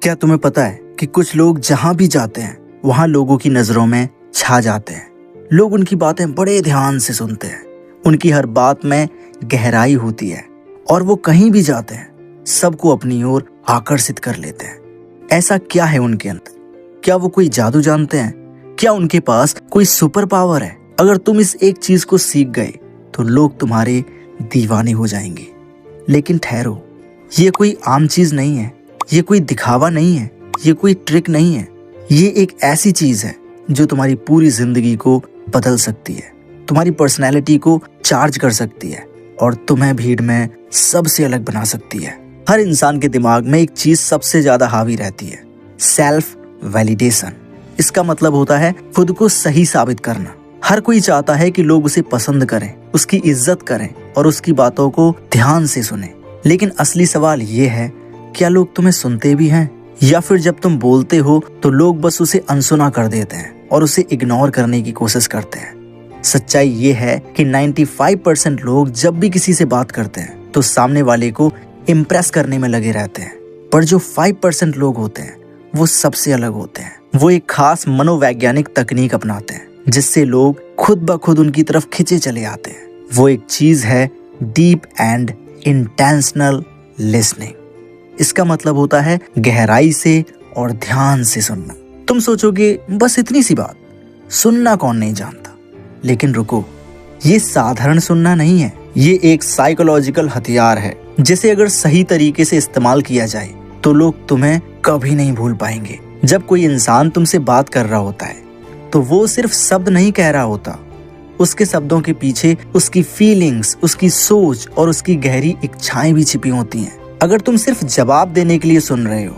क्या तुम्हें पता है कि कुछ लोग जहां भी जाते हैं वहां लोगों की नजरों में छा जाते हैं। लोग उनकी बातें बड़े ध्यान से सुनते हैं, उनकी हर बात में गहराई होती है और वो कहीं भी जाते हैं सबको अपनी ओर आकर्षित कर लेते हैं। ऐसा क्या है उनके अंदर? क्या वो कोई जादू जानते हैं? क्या उनके पास कोई सुपर पावर है? अगर तुम इस एक चीज को सीख गए तो लोग तुम्हारे दीवाने हो जाएंगे। लेकिन ठहरो, ये कोई आम चीज नहीं है, ये कोई दिखावा नहीं है, ये कोई ट्रिक नहीं है। ये एक ऐसी चीज है जो तुम्हारी पूरी जिंदगी को बदल सकती है, तुम्हारी पर्सनैलिटी को चार्ज कर सकती है और तुम्हें भीड़ में सबसे अलग बना सकती है। हर इंसान के दिमाग में एक चीज सबसे ज्यादा हावी रहती है, सेल्फ वैलिडेशन। इसका मतलब होता है खुद को सही साबित करना। हर कोई चाहता है कि लोग उसे पसंद करें, उसकी इज्जत करें और उसकी बातों को ध्यान से सुनें। लेकिन असली सवाल ये है, क्या लोग तुम्हें सुनते भी हैं या फिर जब तुम बोलते हो तो लोग बस उसे अनसुना कर देते हैं और उसे इग्नोर करने की कोशिश करते हैं। सच्चाई ये है कि 95% लोग जब भी किसी से बात करते हैं तो सामने वाले को इम्प्रेस करने में लगे रहते हैं, पर जो 5% लोग होते हैं वो सबसे अलग होते हैं। वो एक खास मनोवैज्ञानिक तकनीक अपनाते हैं जिससे लोग खुद ब खुद उनकी तरफ खिंचे चले आते हैं। वो एक चीज है डीप एंड इंटेंशनल लिसनिंग। इसका मतलब होता है गहराई से और ध्यान से सुनना। तुम सोचोगे बस इतनी सी बात, सुनना कौन नहीं जानता। लेकिन रुको, ये साधारण सुनना नहीं है, ये एक साइकोलॉजिकल हथियार है जिसे अगर सही तरीके से इस्तेमाल किया जाए तो लोग तुम्हें कभी नहीं भूल पाएंगे। जब कोई इंसान तुमसे बात कर रहा होता है तो वो सिर्फ शब्द नहीं कह रहा होता, उसके शब्दों के पीछे उसकी फीलिंग्स, उसकी सोच और उसकी गहरी इच्छाएं भी छिपी होती हैं। अगर तुम सिर्फ जवाब देने के लिए सुन रहे हो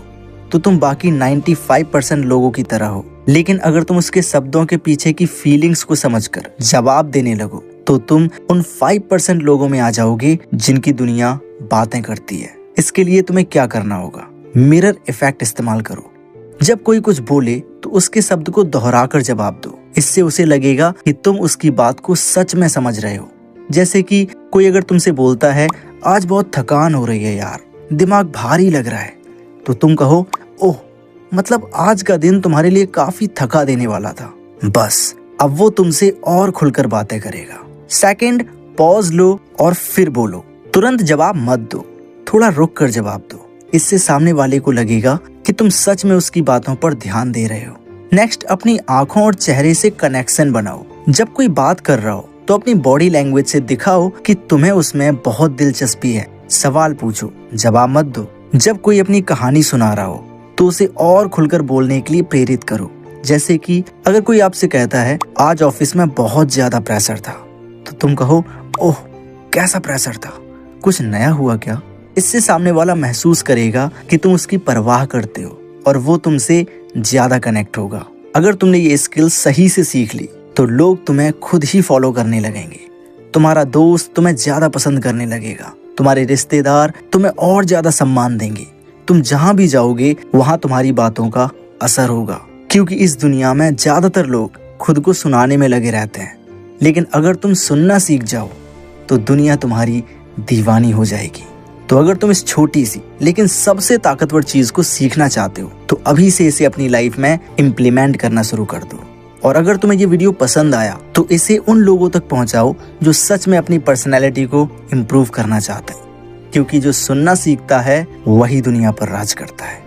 तो तुम बाकी 95% लोगों की तरह हो। लेकिन अगर तुम उसके शब्दों के पीछे की फीलिंग्स को समझकर जवाब देने लगो तो तुम उन 5% लोगों में आ जाओगे जिनकी दुनिया बातें करती है। इसके लिए तुम्हें क्या करना होगा? मिरर इफेक्ट इस्तेमाल करो। जब कोई कुछ बोले तो उसके शब्द को दोहराकर जवाब दो। इससे उसे लगेगा कि तुम उसकी बात को सच में समझ रहे हो। जैसे कि कोई अगर तुमसे बोलता है, आज बहुत थकान हो रही है यार, दिमाग भारी लग रहा है, तो तुम कहो, ओह, मतलब आज का दिन तुम्हारे लिए काफी थका देने वाला था। बस अब वो तुमसे और खुलकर बातें करेगा। सेकंड, पॉज लो और फिर बोलो। तुरंत जवाब मत दो, थोड़ा रुक कर जवाब दो। इससे सामने वाले को लगेगा कि तुम सच में उसकी बातों पर ध्यान दे रहे हो। नेक्स्ट, अपनी आंखों और चेहरे से कनेक्शन बनाओ। जब कोई बात कर रहा हो तो अपनी बॉडी लैंग्वेज से दिखाओ कि तुम्हें उसमें बहुत दिलचस्पी है। सवाल पूछो, जवाब मत दो। जब कोई अपनी कहानी सुना रहा हो तो उसे और खुलकर बोलने के लिए प्रेरित करो। जैसे कि अगर कोई आपसे कहता है, आज ऑफिस में बहुत ज्यादा प्रेशर था, तो तुम कहो, ओह, कैसा प्रेशर था, कुछ नया हुआ क्या? इससे सामने वाला महसूस करेगा कि तुम उसकी परवाह करते हो और वो तुमसे ज्यादा कनेक्ट होगा। अगर तुमने ये स्किल सही से सीख ली तो लोग तुम्हें खुद ही फॉलो करने लगेंगे। तुम्हारा दोस्त तुम्हें ज्यादा पसंद करने लगेगा, तुम्हारे रिश्तेदार तुम्हें और ज्यादा सम्मान देंगे। तुम जहां भी जाओगे वहां तुम्हारी बातों का असर होगा, क्योंकि इस दुनिया में ज्यादातर लोग खुद को सुनाने में लगे रहते हैं। लेकिन अगर तुम सुनना सीख जाओ तो दुनिया तुम्हारी दीवानी हो जाएगी। तो अगर तुम इस छोटी सी लेकिन सबसे ताकतवर चीज को सीखना चाहते हो तो अभी से इसे अपनी लाइफ में इम्प्लीमेंट करना शुरू कर दो। और अगर तुम्हें ये वीडियो पसंद आया तो इसे उन लोगों तक पहुंचाओ जो सच में अपनी पर्सनैलिटी को इम्प्रूव करना चाहते हैं, क्योंकि जो सुनना सीखता है वही दुनिया पर राज करता है।